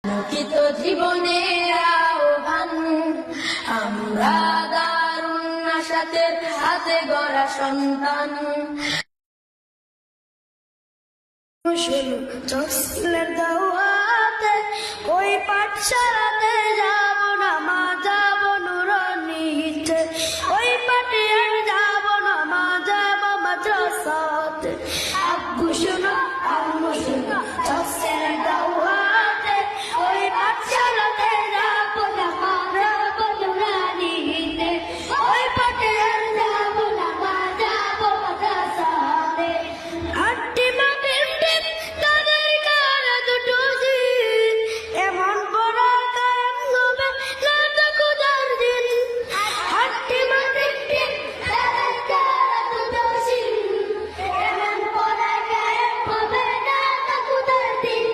আলোকিত জীবনের আহ্বান, আমরা দারুণ আশাতের হাতে গড়া সন্তান। জসলের দাওয়াতে ওই পাঠশালাতে যাব না, মা যাব নুরানিতে। ওই পাঠে আর যাব না, মা যাব মাদ্রাসাতে। আব্বু শোনো, আম্মু শোনো, জসলের দাওয়াতে ওই পাঠশালাতে যাব না, মা যাব নুরানিতে। ওই পাঠে আর যাব না, মা যাব মাদ্রাসাতে। হাট্টি মাটির টিপ তাদের গায়ে দুটো দিন, এমন পড়া কায়েম হবে না তো খোদার দিন। হাট্টি মাটির টিপ তাদের গায়ে দুটো দিন, এমন পড়া কায়েম হবে না তো খোদার দিন।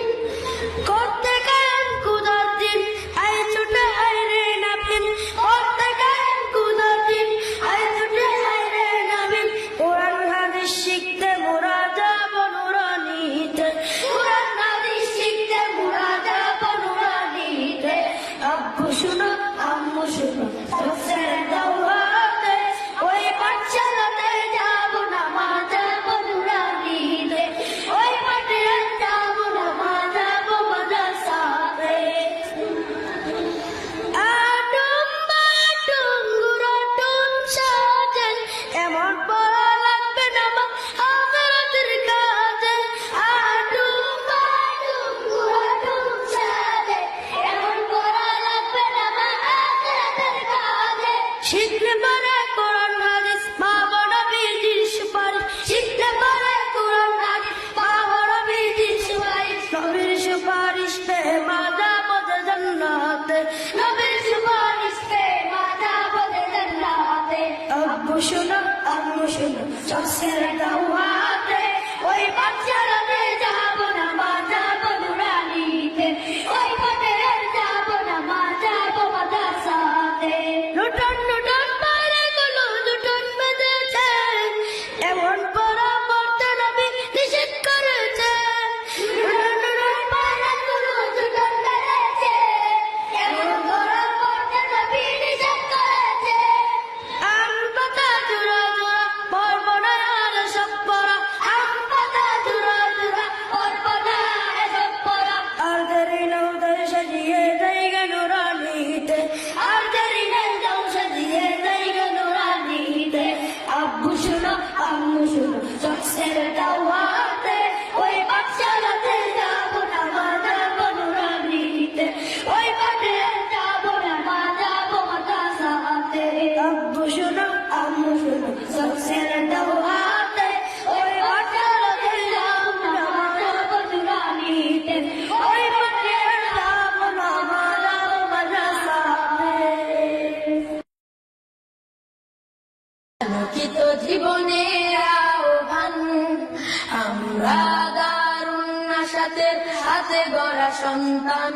করতে কায়েম খোদার দিন, আয় ছুটে আয় রে নাবিন। করতে কায়েম খোদার দিন, আয় ছুটে আয় রে নাবিন। কোরআন হাদিস শিখতে মোরা যাব নুরানিতে। কোরআন হাদিস শিখতে মোরা যাব নুরানিতে। আব্বু শুনো, আম্মু শুনো, জসলের দাওয়াতে ওই পাঠশালাতে যাব না, মা যাব নুরানিতে। ওই পাঠে আর যাব না, মা যাব মাদ্রাসাতে। আটুম বাটুম গুরাটুম সাজেন, এমন পড়া লাগবে না মা আখিরাতের কাজে। আটুম বাটুম গুরাটুম সাজেন, এমন পড়া লাগবে না মা আখিরাতের কাজে। শিখলে পারে কোরআন হাদিস, মা বড় নবীজির সুপারিশ। শিখলে পারে কোরআন হাদিস, মা বড় নবীজির সুপারিশ। নবীর সুপারিশ পেয়ে মা যাব জান্নাতে। নবীর সুপারিশ পেয়ে মা যাব জান্নাতে। আব্বু শোনো, আম্মু শোনো, জসলের দাওয়াতে ওই পাঠশালাতে যাব না, মা যাব নুরানিতে। ওই পাঠে আর যাব না, মা যাব মাদ্রাসাতে। লুটন লুটন বাইরে গুলো লুটন বেঁধেছে, এমন পড়া পড়তে নবী নিষেধ করেছে। লুটন লুটন বাইরে গুলো লুটন বেঁধেছে, এমন পড়া পড়তে নবী নিষেধ করেছে। আম পাতা জোড়া জোড়া পড়ব না আর সব পড়া। আম পাতা জোড়া জোড়া পড়ব না আর সব পড়া। আর দেরি নাও দর সাজিয়ে জায়গা নুরানিতে। আর দেরি নাও দর সাজিয়ে জায়গা নুরানিতে। আব্বু শোনো, আম্মু শোনো, জসলের দাওয়াতে ওই পাঠশালাতে যাব না, মা যাব নুরানিতে। ওই পাঠে আর যাব না, মা যাব মাদ্রাসাতে। আব্বু শোনো, আম্মু শোনো, জসলের দাওয়াতে ওই পাঠশালাতে যাব না, মা যাব নুরানিতে। ওই পাঠে আর যাব না, মা যাব মাদ্রাসাতে। আলোকিত জীবনের আহ্বান, আমরা দারুণ আশাতের হাতে গড়া সন্তান।